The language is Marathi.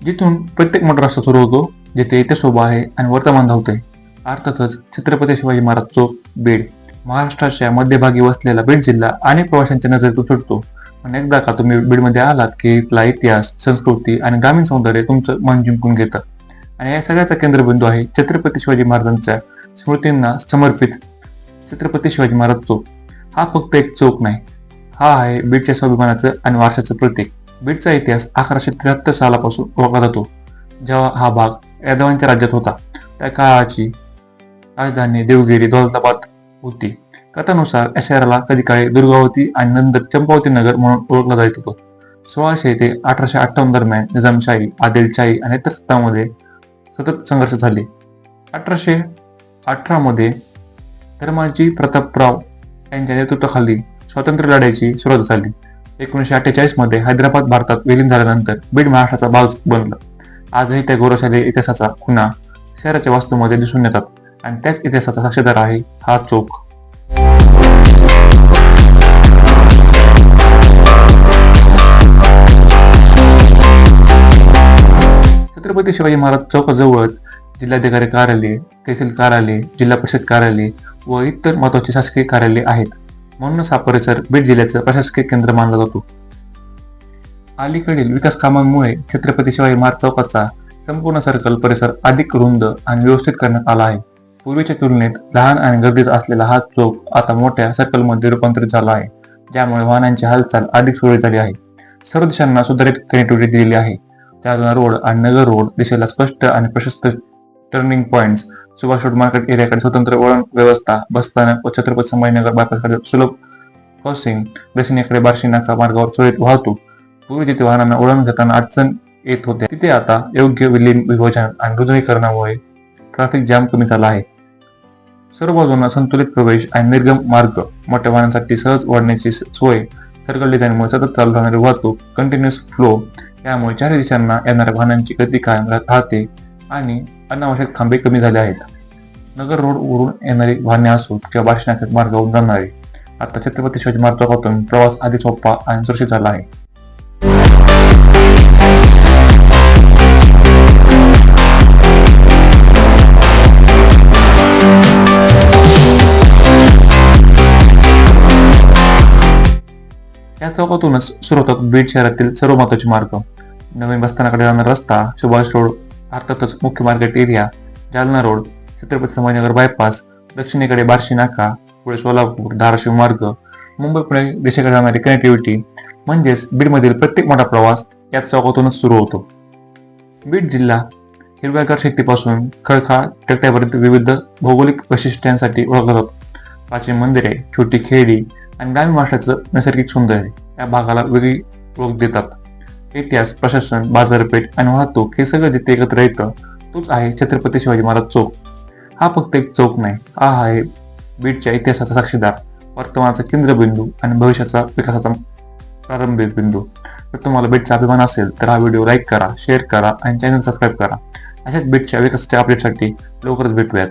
जिथून प्रत्येक मोठा रस्ता सुरू होतो, जिथे इतिहास उभा आहे आणि वर्तमान धावतंय. अर्थातच छत्रपती शिवाजी महाराज चौक, बीड. महाराष्ट्राच्या मध्यभागी वसलेला बीड जिल्हा अनेक प्रवाशांच्या नजरेत उतरतो. पण एकदा का तुम्ही बीडमध्ये आलात की इथला इतिहास, संस्कृती आणि ग्रामीण सौंदर्य तुमचं मन जिंकून घेतं. आणि या सगळ्याचा केंद्रबिंदू आहे छत्रपती शिवाजी महाराजांच्या स्मृतींना समर्पित छत्रपती शिवाजी महाराज चौक. हा फक्त एक चौक नाही, हा आहे बीडच्या स्वाभिमानाचं आणि वारशाचं प्रतीक. बीडचा इतिहास 1173 सालापासून ओळखला जातो, जेव्हा हा भाग यादवांच्या राज्यात होता. त्या काळाची राजधानी देवगिरी दौलताबाद होती. कथानुसार या शहराला कधी काळी दुर्गावती आणि नंतर चंपावती नगर म्हणून ओळखला जात होतं. 1600 ते 1858 दरम्यान निजामशाही, आदिलशाही आणि इतर सत्तांमध्ये सतत संघर्ष झाले. 1818 मध्ये धर्माजी प्रतापराव यांच्या नेतृत्वाखाली स्वातंत्र्य लढ्याची सुरुवात झाली. 1948 मध्ये हैदराबाद भारतात विलीन झाल्यानंतर बीड महाराष्ट्राचा भाग बनलं. आजही त्या गौरवशाली इतिहासाचा खुणा शहराच्या वास्तूमध्ये दिसून येतात आणि त्याच इतिहासाचा साक्षीदार आहे हा चौक. छत्रपती शिवाजी महाराज चौकाजवळच जिल्हाधिकारी कार्यालय, तहसील कार्यालय, जिल्हा परिषद कार्यालय व इतर महत्वाची शासकीय कार्यालये आहेत. म्हणूनच हा परिसर बीड जिल्ह्याचं प्रशासकीय केंद्र मानला जातो. अलीकडील विकास कामांमुळे छत्रपती शिवाजी महाराज चौकाचा संपूर्ण सर्कल परिसर अधिक रुंद आणि व्यवस्थित करण्यात आला आहे. पूर्वीच्या तुलनेत लहान आणि गर्दीचा असलेला हा चौक आता मोठ्या सर्कलमध्ये रूपांतरित झाला आहे, ज्यामुळे वाहनांची हालचाल अधिक सुरळीत झाली आहे. सर्व दिशांना सुधारित कनेक्टिव्हिटी दिलेली आहे. जालना रोड आणि नगर रोड दिशेला स्पष्ट आणि प्रशस्त turning points, Subhash road market एरियाकडे स्वतंत्र वळण व्यवस्था, बसस्थानक व छत्रपती संभाजीनगर बायपासकडे सुलभ क्रॉसिंग, दक्षिणेकडे बार्शी नाका मार्गावर सुरळीत वाहतूक. पूर्वी जिथे वाहनांना वळण घेताना अडचण येत होते, तिथे आता योग्य विभाजन आणि रुंदीकरणामुळे ट्रॅफिक जाम कमी झाला आहे. सर्व बाजूंना संतुलित प्रवेश आणि निर्गम मार्ग, मोठ्या वाहनांसाठी सहज वळण्याची सोय, सर्कल डिझाईनमुळे सतत चालू राहणारी वाहतूक, कंटिन्युअस फ्लो, यामुळे चारही दिशांना येणाऱ्या वाहनांची गती कायम राहते आणि अनावश्यक थांबे कमी झाले आहेत. नगर रोड वरून येणारी वाहने असोत किंवा बार्शी नाका मार्गावरून जाणारी, आता छत्रपती शिवाजी महाराज चौकातून प्रवास अधिक सोपा आणि सुरक्षित झाला आहे. या चौकातूनच सुरू होतात बीड शहरातील सर्व महत्वाचे मार्ग. नवीन बसस्थानाकडे जाणारा रस्ता, सुभाष रोड, अर्थातच मुख्य market area, Jalna road, Chhatrapati Sambhajinagar bypass, दक्षिणेकडे बार्शी नाका, पुढे सोलापूर, धाराशिव मार्ग, मुंबई पुणे दिशेकडे जाणारी कनेक्टिव्हिटी, म्हणजेच बीडमधील प्रत्येक मोठा प्रवास याच चौकातूनच सुरू होतो. बीड जिल्हा हिरव्यागार शेतीपासून खळखळ टेकड्यापर्यंत विविध भौगोलिक वैशिष्ट्यांसाठी ओळखला जातो. प्राचीन मंदिरे, छोटी खेडी आणि ग्रामीण महाराष्ट्राचं नैसर्गिक सौंदर्य या भागाला वेगळी ओळख देतात. इतिहास, प्रशासन, बाजारपेठ आणि वाहतूक हे सगळं जिथे एकत्र येतं, तोच आहे छत्रपती शिवाजी महाराज चौक. हा फक्त एक चौक नाही, हा आहे बीडच्या इतिहासाचा साक्षीदार, वर्तमानाचा केंद्रबिंदू आणि भविष्याचा विकासाचा प्रारंभिक बिंदू. जर तुम्हाला बीडचा अभिमान असेल तर हा व्हिडिओ लाईक करा, शेअर करा आणि चॅनल सबस्क्राईब करा. अशाच बीडच्या विकासाच्या अपडेटसाठी लवकरच भेटूयात.